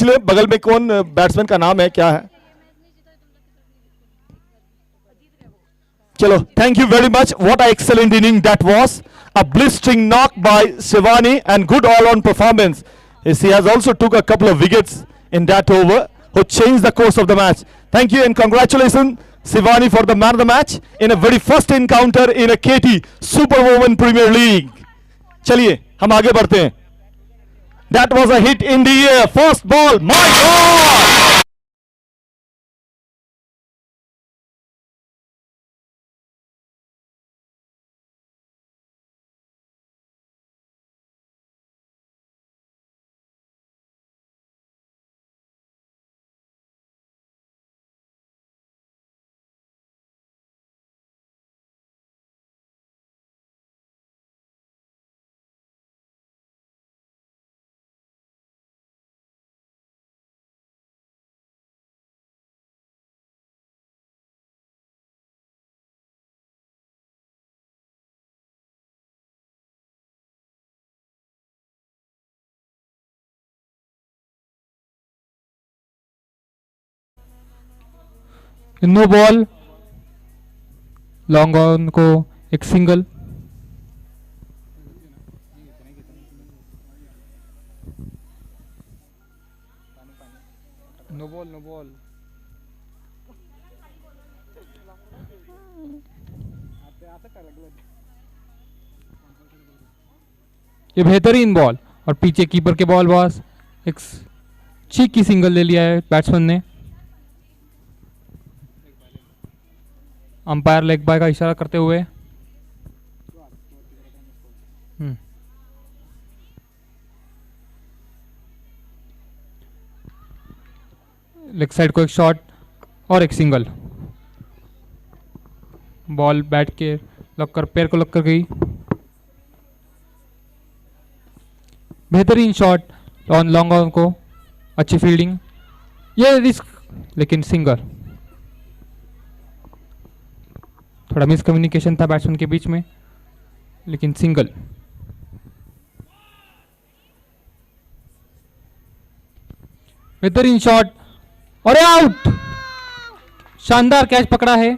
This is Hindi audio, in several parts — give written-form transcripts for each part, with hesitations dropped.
ले बगल में कौन बैट्समैन का नाम है क्या है. चलो, thank you very much. What an excellent inning that was. A blistering knock by Shivani and good all-round performance. Yes, he has also took a couple of wickets in that over, who changed the course of the match. Thank you and congratulations, Shivani, for the man of the match in a very first encounter in a KT Super Women Premier League. चलिए हम आगे बढ़ते हैं. That was a hit in the air. First ball. My God! No ball, long on को एक single. No ball, no ball. ये बेहतरीन बॉल और पीछे कीपर के बॉल बॉस. एक चीकी सिंगल ले लिया है बैट्समैन ने. अंपायर लेग बाय का इशारा करते हुए. लेग साइड को एक शॉट और एक सिंगल. बॉल बैट के लग कर पैर को लग कर गई. बेहतरीन शॉट ऑन लॉन्ग ऑन को. अच्छी फील्डिंग. ये रिस्क लेकिन सिंगल. थोड़ा मिसकम्युनिकेशन था बैट्समैन के बीच में, लेकिन सिंगल. बेहतरीन शॉट और आउट. शानदार कैच पकड़ा है.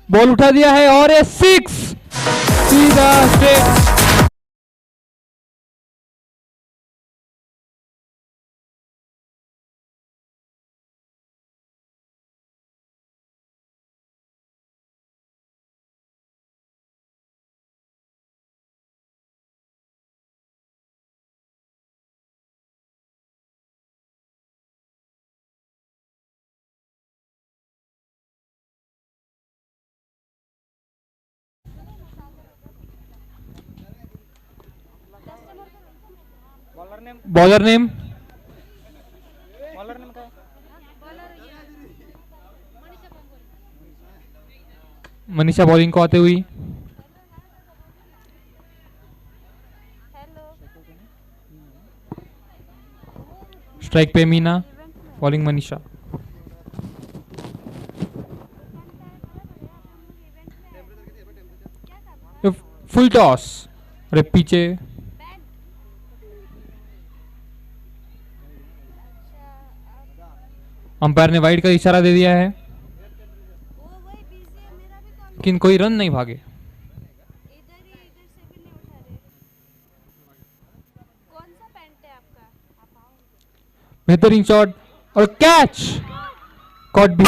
बॉल उठा दिया है और ये सिक्स. सीधा straight. Bowler name Manisha bowling को आते हुई. स्ट्राइक पे Meena, bowling Manisha. Full toss. अरे पीछे अंपायर ने वाइड का इशारा दे दिया है, लेकिन कोई रन नहीं भागे. बेहतरीन शॉट और कैच. कॉट भी.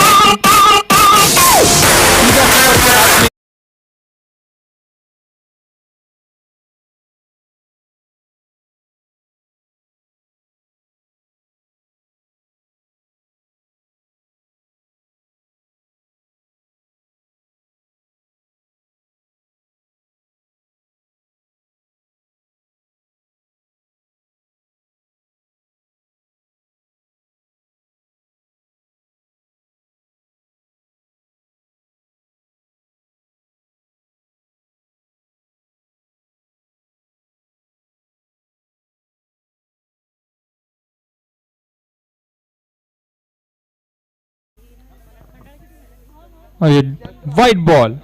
और ये वाइट बॉल,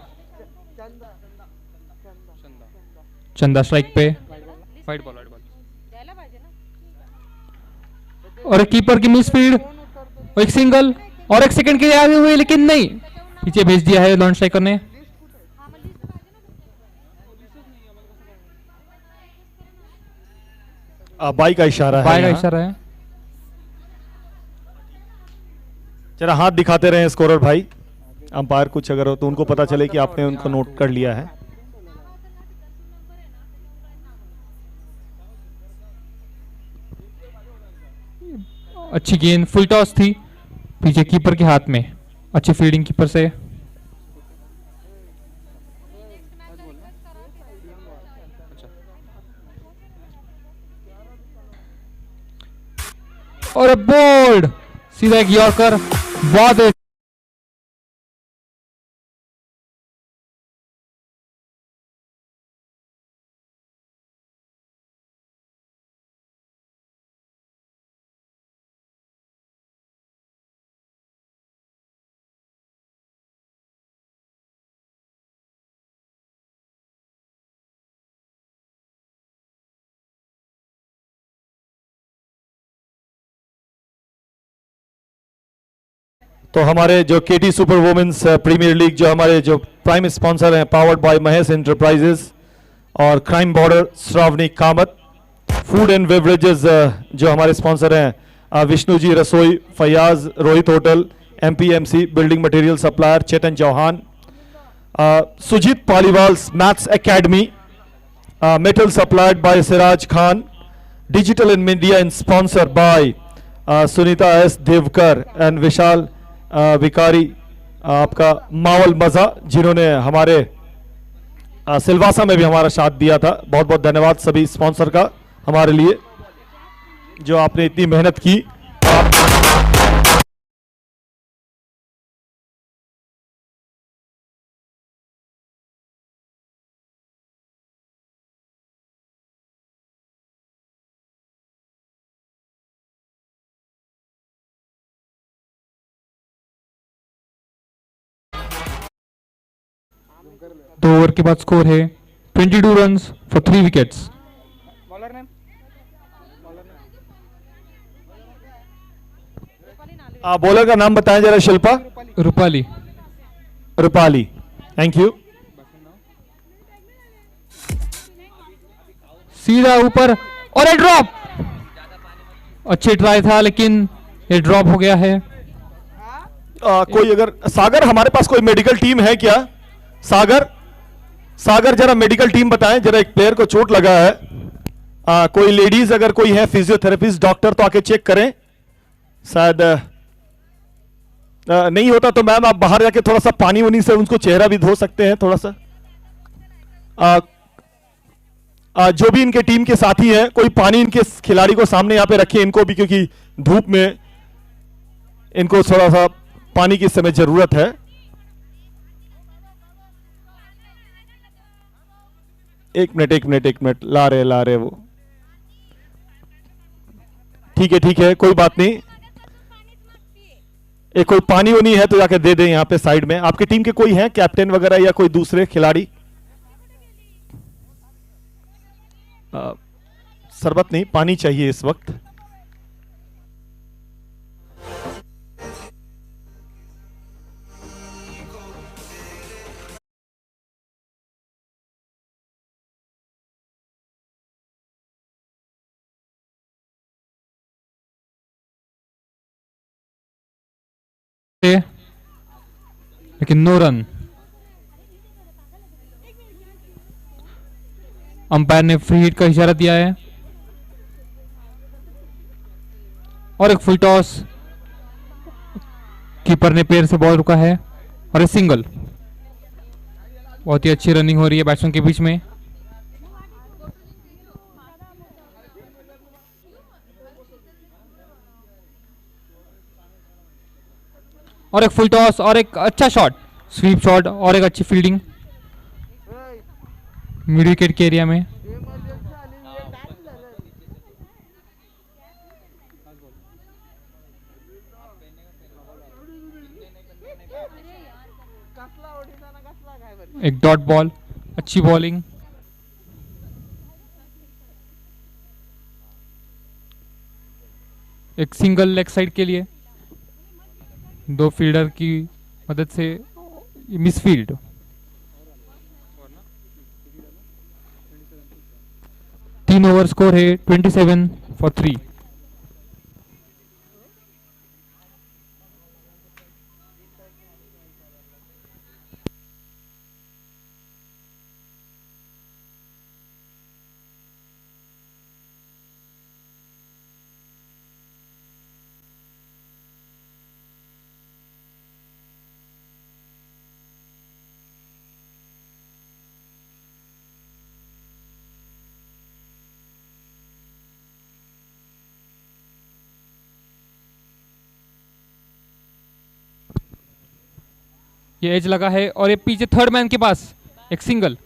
चंदा स्ट्राइक पे, वाइट बॉल। और एक कीपर की मिस फील्ड, और एक सिंगल, और एक सेकंड के लिए आगे हुए लेकिन नहीं, पीछे भेज दिया है लॉन्च स्ट्राइकर ने। बाई का इशारा है, बाय का यहाँ। इशारा है। जरा हाथ दिखाते रहे स्कोरर भाई, अंपायर कुछ अगर हो तो उनको पता चले कि आपने उनको नोट कर लिया है। अच्छी गेंद, फुल टॉस थी पीछे कीपर के हाथ में, अच्छी फील्डिंग कीपर से। और बोल्ड, सीधा एक यॉर्कर, बहुत तो हमारे जो KT super women's premier league, जो हमारे जो प्राइम स्पॉन्सर हैं, पावर्ड बाय महेश एंटरप्राइजेस और crime border Shravani Kamat, food and beverages जो हमारे स्पॉन्सर हैं, Vishnu ji Rasoi, Fayaz Rohit hotel, MPMC building material supplier Chetan Chauhan, Sujit Paliwal's maths academy, metal supplied by Siraj Khan, digital in media and sponsor by Sunita S Deokar and Vishal Vikari, आपका मावल मजा, जिन्होंने हमारे सिलवासा में भी हमारा साथ दिया था। बहुत बहुत धन्यवाद सभी स्पॉन्सर का हमारे लिए, जो आपने इतनी मेहनत की। दो ओवर के बाद स्कोर है 22 रन्स फॉर 3 विकेट्स। बॉलर का नाम बताएं जरा शिल्पा। रूपाली। Rupali, thank you. सीधा ऊपर और एक ड्रॉप, अच्छी ट्राई था लेकिन ये ड्रॉप हो गया है। कोई अगर सागर, हमारे पास कोई मेडिकल टीम है क्या? सागर, सागर जरा मेडिकल टीम बताएं, जरा एक प्लेयर को चोट लगा है। कोई लेडीज अगर कोई है, फिजियोथेरेपिस्ट, डॉक्टर, तो आके चेक करें। शायद नहीं होता तो मैम आप बाहर जाके थोड़ा सा पानी उनी से उनको चेहरा भी धो सकते हैं थोड़ा सा। जो भी इनके टीम के साथी हैं, कोई पानी इनके खिलाड़ी को सामने यहाँ पे रखिए, इनको भी, क्योंकि धूप में इनको थोड़ा सा पानी की इस समय जरूरत है। एक मिनट ला रहे वो। ठीक है कोई बात नहीं। एक कोई पानी वानी है तो जाके दे दें यहाँ पे साइड में। आपकी टीम के कोई हैं कैप्टन वगैरह या कोई दूसरे खिलाड़ी? शरबत नहीं, पानी चाहिए इस वक्त। लेकिन नो रन। अंपायर ने फ्री हिट का इशारा दिया है और एक फुल टॉस, कीपर ने पैर से बॉल रुका है और एक सिंगल। बहुत ही अच्छी रनिंग हो रही है बैट्समैन के बीच में। और एक फुल टॉस और एक अच्छा शॉट, स्वीप शॉट और एक अच्छी फील्डिंग मिड विकेट के एरिया में। एक डॉट बॉल, अच्छी बॉलिंग। एक सिंगल लेग साइड के लिए, दो फील्डर की मदद से मिसफील्ड। 3 ओवर स्कोर है 27 फॉर 3। ये एज लगा है और ये पीछे थर्ड मैन के पास एक सिंगल।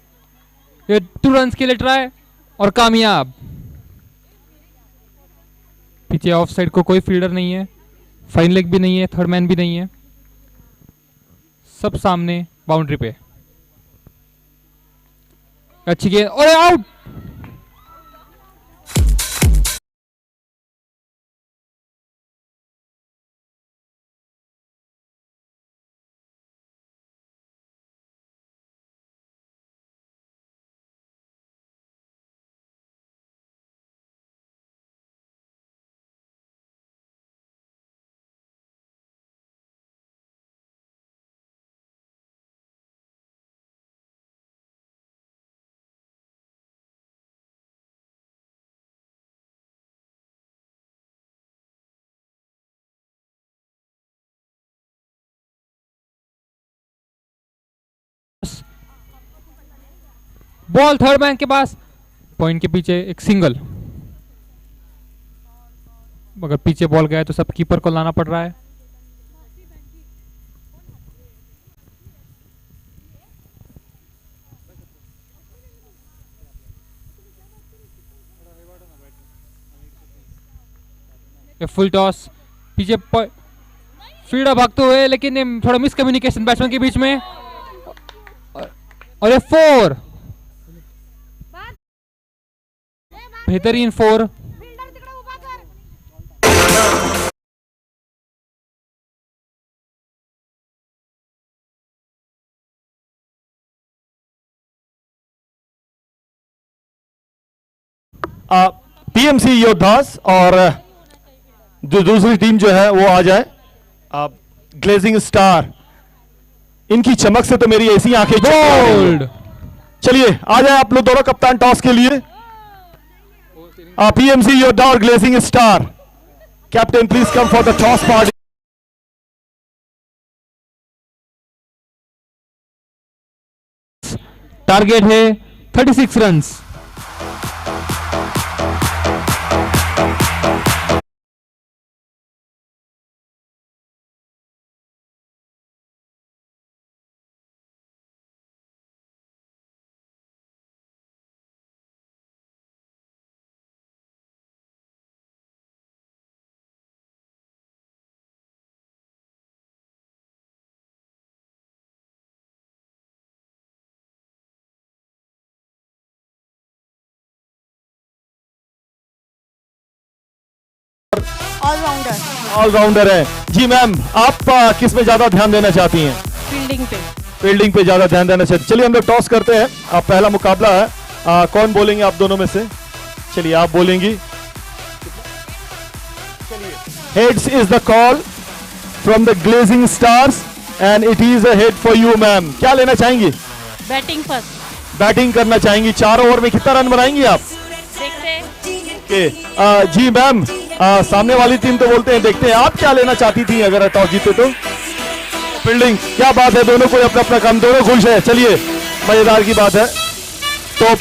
ये 2 रन के लिए ट्राई और कामयाब। पीछे ऑफ साइड को कोई फील्डर नहीं है, फाइन लेग भी नहीं है, थर्ड मैन भी नहीं है, सब सामने बाउंड्री पे। अच्छी गेंद और आउट। बॉल थर्ड मैन के पास, पॉइंट के पीछे एक सिंगल। अगर पीछे बॉल गया तो सब कीपर को लाना पड़ रहा है। फुल टॉस, पीछे फील्डर भागते हुए, लेकिन ये थोड़ा मिसकम्युनिकेशन बैट्समैन के बीच में। और ये 4, बेहतरीन 4। पीएमसी योद्धास और जो दूसरी टीम जो है वो आ जाए। ग्लेजिंग स्टार, इनकी चमक से तो मेरी ऐसी आंखें बोल्ड। चलिए आ जाए आप लोग दोनों कप्तान टॉस के लिए। पीएमसी योद्धा और glazing star, captain please come for the toss party. Target है 36 रन्स। ऑलराउंडर। ऑलराउंडर है जी मैम। आप किस में ज्यादा ध्यान देना चाहती हैं? फील्डिंग पे। फील्डिंग पे ज्यादा ध्यान देना चाहते। चलिए हम लोग टॉस करते हैं। पहला मुकाबला है। कौन बोलेंगे आप दोनों में से? चलिए आप बोलेंगी। Heads is the call from the glazing stars and it is a head for you ma'am. क्या लेना चाहेंगी? Batting first. बैटिंग करना चाहेंगी। 4 ओवर में कितना रन बनाएंगी आप? देखते हैं। जी मैम, सामने वाली टीम तो बोलते हैं देखते हैं, आप क्या लेना चाहती थी अगर टॉस जीते तो? फील्डिंग। क्या बात है, दोनों को अपना अपना काम, दोनों खुश है। चलिए मजेदार की बात है। तो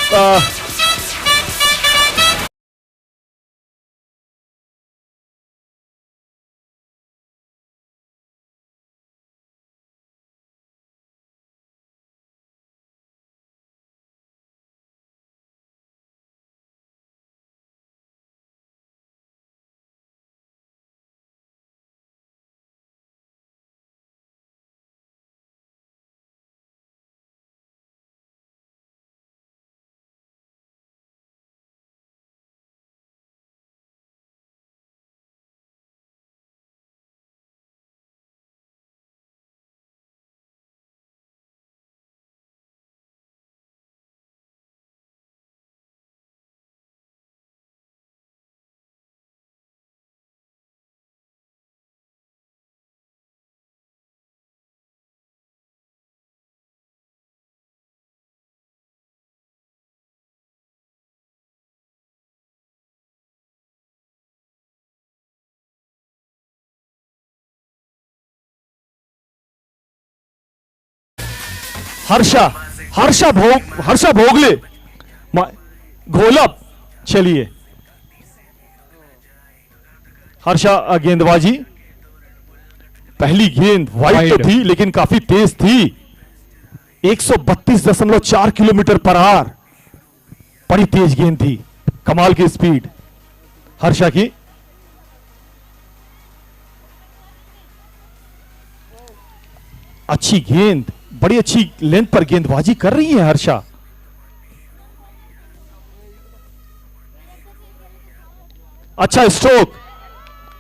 हर्षा भोगले घोलप। चलिए हर्षा गेंदबाजी, पहली गेंद वाइड तो Wide. थी लेकिन काफी तेज थी। 132.4 किलोमीटर पर आवर, बड़ी तेज गेंद थी, कमाल की स्पीड हर्षा की। अच्छी गेंद, बड़ी अच्छी लेंथ पर गेंदबाजी कर रही है हर्षा। अच्छा stroke,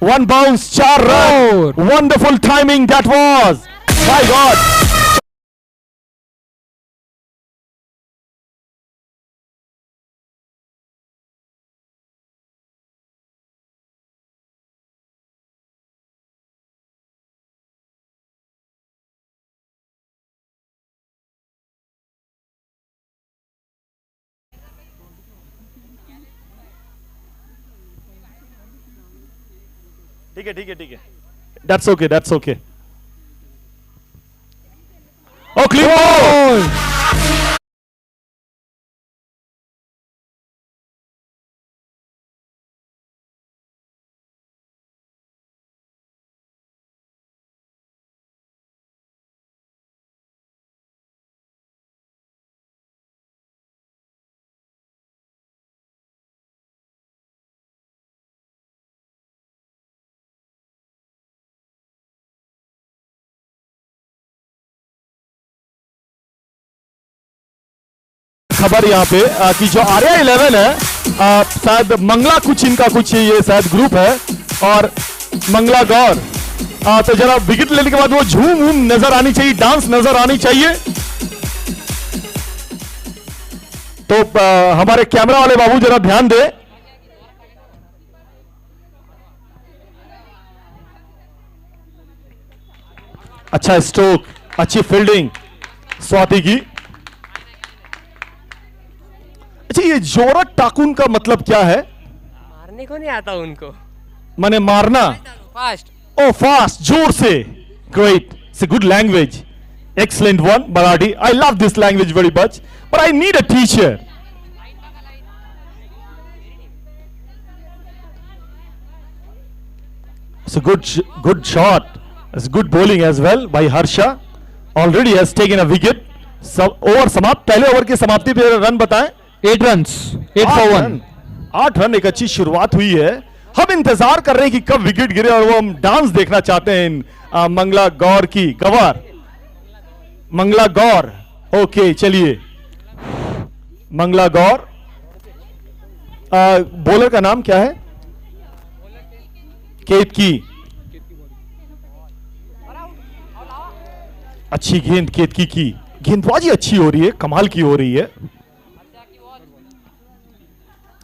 1 bounce, 4 run, Four. Wonderful timing that was, my god. ठीक है, that's okay. Oh clean ball. Ball. खबर यहाँ पे कि जो आर्या 11 है, शायद मंगला कुछ इनका कुछ ये शायद ग्रुप है और मंगला गौर, तो जरा विकेट लेने के बाद वो झूम वूम नजर आनी चाहिए, डांस नजर आनी चाहिए। तो हमारे कैमरा वाले बाबू जरा ध्यान दे। अच्छा स्ट्रोक, अच्छी फील्डिंग स्वाति की। अच्छा ये जोरत टाकुन का मतलब क्या है? मारने को नहीं आता उनको, माने मारना। फास्ट। Oh, fast, जोर से। Great. It's a good language. Excellent one, Marathi. I love this language very much, but I need a teacher. It's a good shot. It's good bowling as well by Harsha. Already has taken a wicket. सब ओवर समाप्त, पहले ओवर की समाप्ति पे रन बताएं। 8 runs. 8 for 1. 8 रन, एक अच्छी शुरुआत हुई है। हम इंतजार कर रहे हैं कि कब विकेट गिरे और वो हम डांस देखना चाहते हैं इन मंगला गौर की। गवार, मंगला गौर, ओके चलिए मंगला गौर। बॉलर का नाम क्या है? केतकी। अच्छी गेंद केतकी की, गेंदबाजी अच्छी हो रही है, कमाल की हो रही है,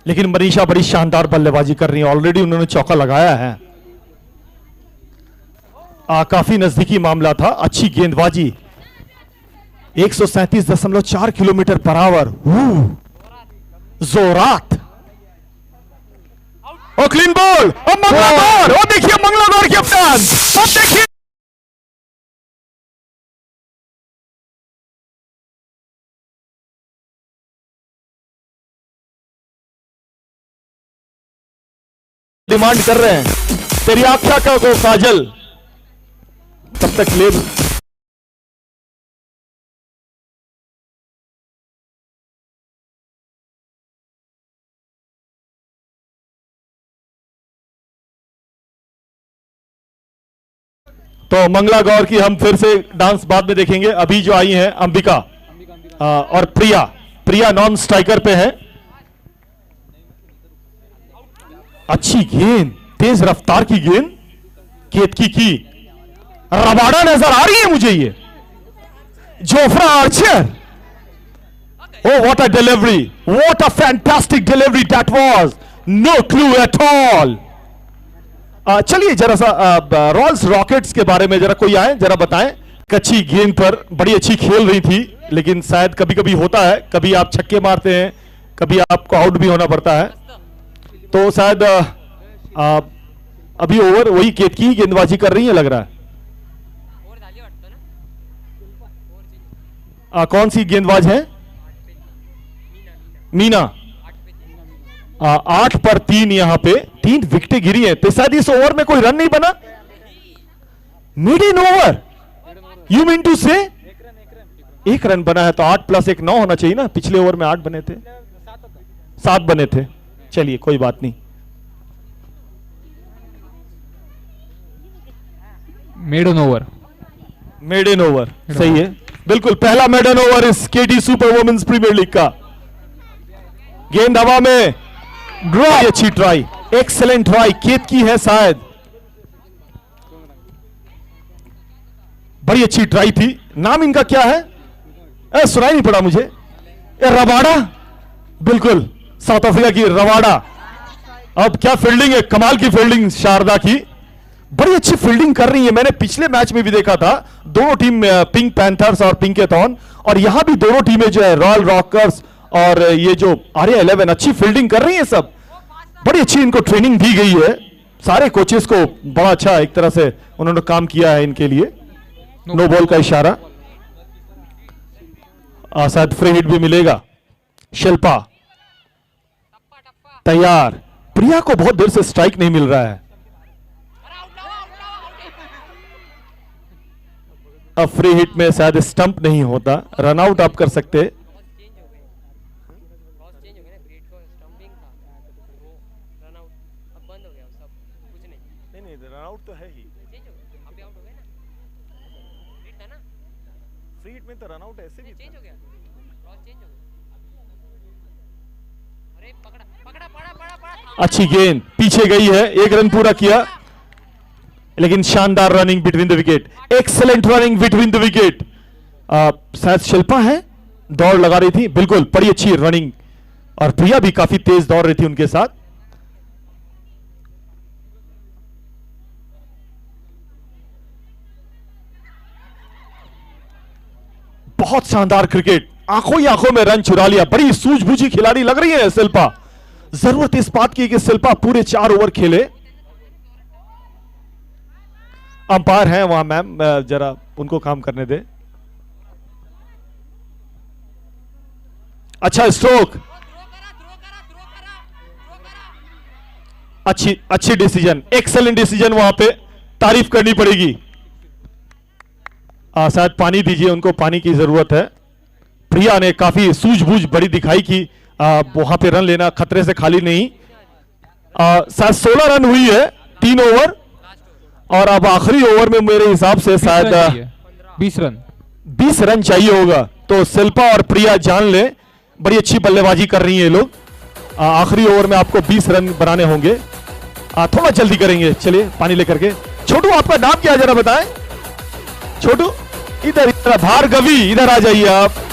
लेकिन मनीषा बड़ी शानदार बल्लेबाजी कर रही है। ऑलरेडी उन्होंने चौका लगाया है। काफी नजदीकी मामला था। अच्छी गेंदबाजी, 137.4 किलोमीटर पर आवर, जोरात। और क्लीन बॉल, और मंगला गौर, और देखिए मंगला गौर की कप्तान, अब देखिए डिमांड कर रहे हैं तेरी आख्या का को काजल, तब तक ले। तो मंगला गौर की हम फिर से डांस बाद में देखेंगे। अभी जो आई हैं अंबिका और प्रिया नॉन स्ट्राइकर पे है। अच्छी गेंद, तेज रफ्तार की गेंद केतकी की, रबाड़ा नजर आ रही है मुझे ये। Jofra Archer, oh what a delivery, what a fantastic delivery that was, no clue at all. चलिए जरा सा रॉयल्स रॉकेट्स के बारे में जरा कोई आए, जरा बताएं। कच्ची गेंद पर बड़ी अच्छी खेल रही थी, लेकिन शायद कभी कभी होता है, कभी आप छक्के मारते हैं, कभी आपको आउट भी होना पड़ता है। तो शायद अभी ओवर वही केतकी ही गेंदबाजी कर रही है लग रहा है। कौन सी गेंदबाज है? मीना। 8 पर 3 यहां पे 3 विकेटें गिरी हैं, तो शायद इस ओवर में कोई रन नहीं बना। Maiden over, you mean to say 1 run बना है, तो 8 + 1 9 होना चाहिए ना। पिछले ओवर में 8 बने थे, 7 बने थे। चलिए कोई बात नहीं। Maiden over. मेडन ओवर सही है, बिल्कुल पहला मेडन ओवर इस केटी सुपर वुमेन्स प्रीमियर लीग का। गेंद हवा में, बड़ी अच्छी ट्राई, एक्सेलेंट ट्राई, केत की है शायद। बड़ी अच्छी ट्राई थी। नाम इनका क्या है? सुनाई नहीं पड़ा मुझे। रवाडा, बिल्कुल साउथ अफ्रीका की रवाडा। अब क्या फील्डिंग है, कमाल की फील्डिंग शारदा की, बड़ी अच्छी फील्डिंग कर रही है। मैंने पिछले मैच में भी देखा था, दोनों टीम पिंक पैंथर्स और पिंकेथॉन, और यहां भी दोनों टीमें जो है रॉयल रॉकर्स और ये जो आर्या 11 अच्छी फील्डिंग कर रही है। सब बड़ी अच्छी इनको ट्रेनिंग दी गई है, सारे कोचेस को बड़ा अच्छा एक तरह से उन्होंने काम किया है इनके लिए। नो बॉल का इशारा, शायद फ्री हिट भी मिलेगा। शिल्पा तैयार। प्रिया को बहुत देर से स्ट्राइक नहीं मिल रहा है। अब फ्री हिट में शायद स्टंप नहीं होता, रन आउट आप कर सकते। नहीं, रन आउट तो है ही। फ्री हिट में तो रन आउट ऐसे भी था। अच्छी गेंद पीछे गई है, 1 रन पूरा किया, लेकिन शानदार running between the wicket, excellent running between the wicket. शायद शिल्पा है, दौड़ लगा रही थी, बिल्कुल बड़ी अच्छी रनिंग, और प्रिया भी काफी तेज दौड़ रही थी उनके साथ। बहुत शानदार क्रिकेट, आंखों ही आंखों में रन चुरा लिया। बड़ी सूझबूझी खिलाड़ी लग रही है शिल्पा। जरूरत इस बात की कि शिल्पा पूरे 4 ओवर खेले। अंपायर हैं वहां मैम, जरा उनको काम करने दे। अच्छा स्ट्रोक, अच्छी डिसीजन, एक्सेलेंट डिसीजन, वहां पे तारीफ करनी पड़ेगी। शायद पानी दीजिए, उनको पानी की जरूरत है। प्रिया ने काफी सूझबूझ बड़ी दिखाई कि वहां पे रन लेना खतरे से खाली नहीं। शायद 16 रन हुई है 3 ओवर, और अब आखिरी ओवर में मेरे हिसाब से शायद 20 रन चाहिए होगा। तो शिल्पा और प्रिया जान ले, बड़ी अच्छी बल्लेबाजी कर रही हैं ये लोग। आखिरी ओवर में आपको 20 रन बनाने होंगे, थोड़ा जल्दी करेंगे। चलिए पानी लेकर के। छोटू आपका नाम क्या है जरा बताएं। छोटू इधर, भार्गवी इधर आ जाइए आप।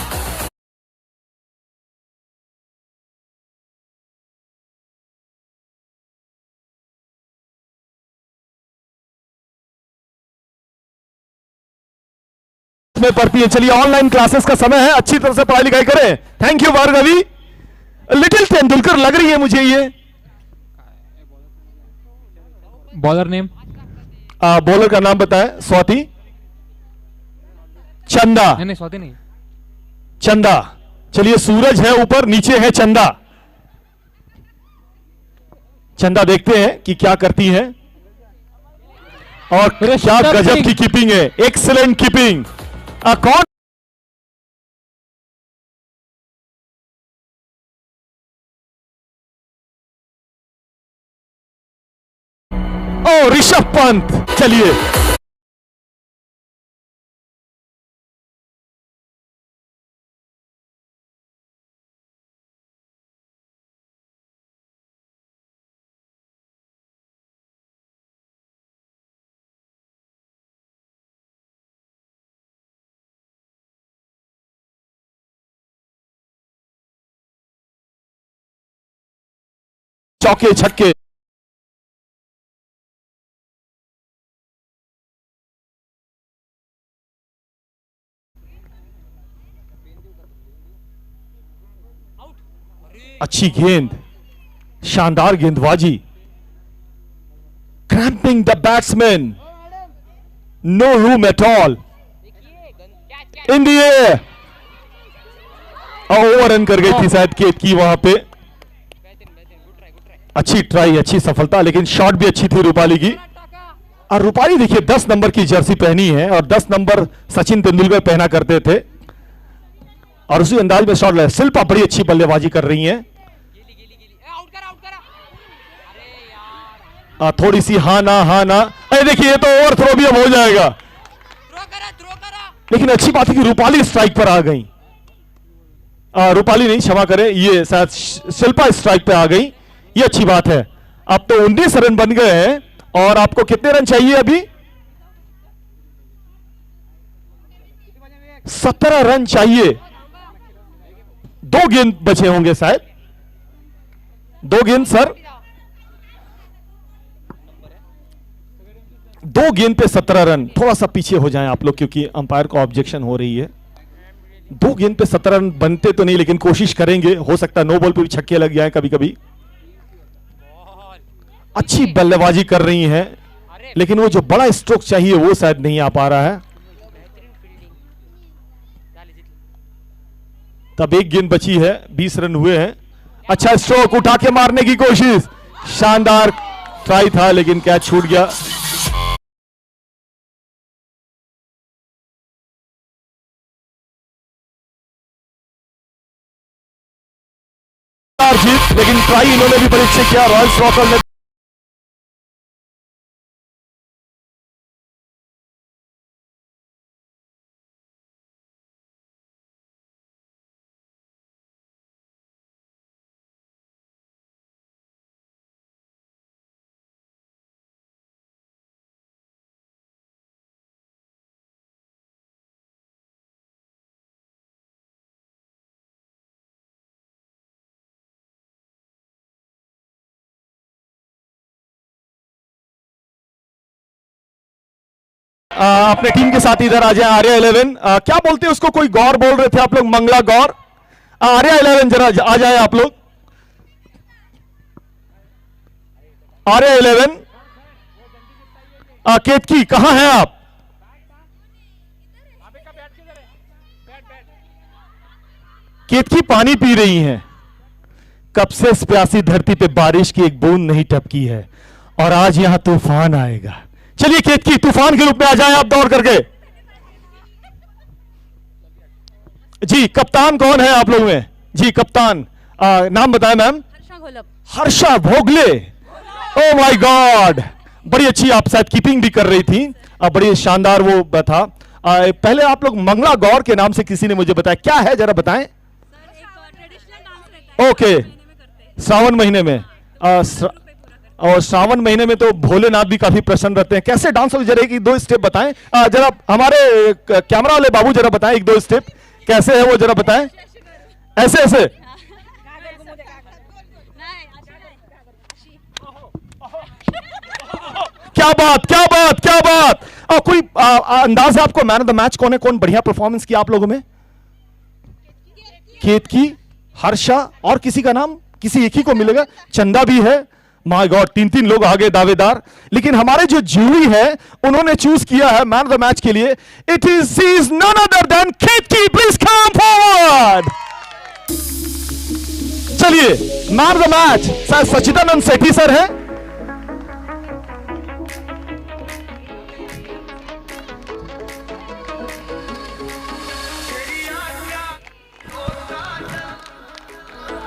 में पढ़ती है। चलिए ऑनलाइन क्लासेस का समय है, अच्छी तरह से पढ़ाई लिखाई करें। Thank you Bhargavi. Little Tendulkar लग रही है मुझे ये। Bowler name? बॉलर का नाम बताएं। स्वाति, चंदा। नहीं स्वाति नहीं, चंदा। चलिए सूरज है ऊपर, नीचे है चंदा। चंदा देखते हैं कि क्या करती है, और क्या गजब की कीपिंग है, एक्सीलेंट कीपिंग। कौन? ओ ऋषभ पंत। चलिए चौके छक्के। अच्छी गेंद, शानदार गेंदबाजी, cramping the batsman, no room at all, in the air, over run कर गई थी शायद केतकी वहां पे। अच्छी ट्राई, अच्छी सफलता, लेकिन शॉट भी अच्छी थी रूपाली की। और रूपाली देखिए 10 नंबर की जर्सी पहनी है और 10 नंबर सचिन तेंदुलकर पहना करते थे और उसी अंदाज में शॉट ले। शिल्पा बड़ी अच्छी बल्लेबाजी कर रही हैं। थोड़ी सी हाँ ना, अरे देखिए ये तो ओवर थ्रो भी अब हो जाएगा, लेकिन अच्छी बात है कि रूपाली स्ट्राइक पर आ गई। रूपाली नहीं, क्षमा करें, ये शायद शिल्पा स्ट्राइक पे आ गई, ये अच्छी बात है। अब तो 19 रन बन गए हैं और आपको कितने रन चाहिए अभी? 17 रन चाहिए। 2 गेंद बचे होंगे शायद, 2 गेंद सर, 2 गेंद पे 17 रन। थोड़ा सा पीछे हो जाएं आप लोग क्योंकि अंपायर को ऑब्जेक्शन हो रही है। 2 गेंद पे 17 रन बनते तो नहीं, लेकिन कोशिश करेंगे, हो सकता है नो बॉल पे भी छक्के लग जाए कभी कभी। अच्छी बल्लेबाजी कर रही हैं, लेकिन वो जो बड़ा स्ट्रोक चाहिए वो शायद नहीं आ पा रहा है। तब 1 गेंद बची है, 20 रन हुए हैं। अच्छा स्ट्रोक, उठा के मारने की कोशिश, शानदार ट्राई था लेकिन कैच छूट गया। जीत, लेकिन ट्राई इन्होंने भी बड़ी अच्छी किया। रॉयल रॉकल ने अपने टीम के साथ इधर आ जाए। आर्या 11, क्या बोलते हैं उसको, कोई गौर बोल रहे थे आप लोग, मंगला गौर। आर्या 11 जरा आ जाए आप लोग। आर्या 11, केतकी कहां हैं आप? केतकी पानी पी रही हैं। कब से इस प्यासी धरती पे बारिश की एक बूंद नहीं टपकी है और आज यहां तूफान आएगा। चलिए केतकी, तूफान के रूप में आ जाएं आप दौड़ करके। जी कप्तान कौन है आप लोग में? जी कप्तान, नाम बताएं ma'am. Harsha Gholap. Harsha Bhogle, oh my God, बड़ी अच्छी आप शायद कीपिंग भी कर रही थी, बड़ी शानदार वो था। पहले आप लोग मंगला गौर के नाम से किसी ने मुझे बताया, क्या है जरा बताएं। ओके, श्रावण महीने में, और श्रावण महीने में तो भोलेनाथ भी काफी प्रसन्न रहते हैं। कैसे डांस हो, जरा 1-2 स्टेप बताएं। जरा हमारे कैमरा वाले बाबू जरा बताएं 1-2 स्टेप कैसे है वो, जरा बताएं। ऐसे ऐसे क्या बात, क्या बात, क्या बात। कोई अंदाज है आपको, मैन ऑफ द मैच कौन है, कौन बढ़िया परफॉर्मेंस किया आप लोगों में? केतकी, हर्षा और किसी का नाम, किसी एक ही को मिलेगा। चंदा भी है। माय गॉड, 3 लोग आ गए दावेदार, लेकिन हमारे जो जूरी है उन्होंने चूज किया है मैन ऑफ द मैच के लिए। It is none other than Ketaki. Please come forward. चलिए मैन ऑफ द मैच शायद सचिदानंद सेठी सर हैं।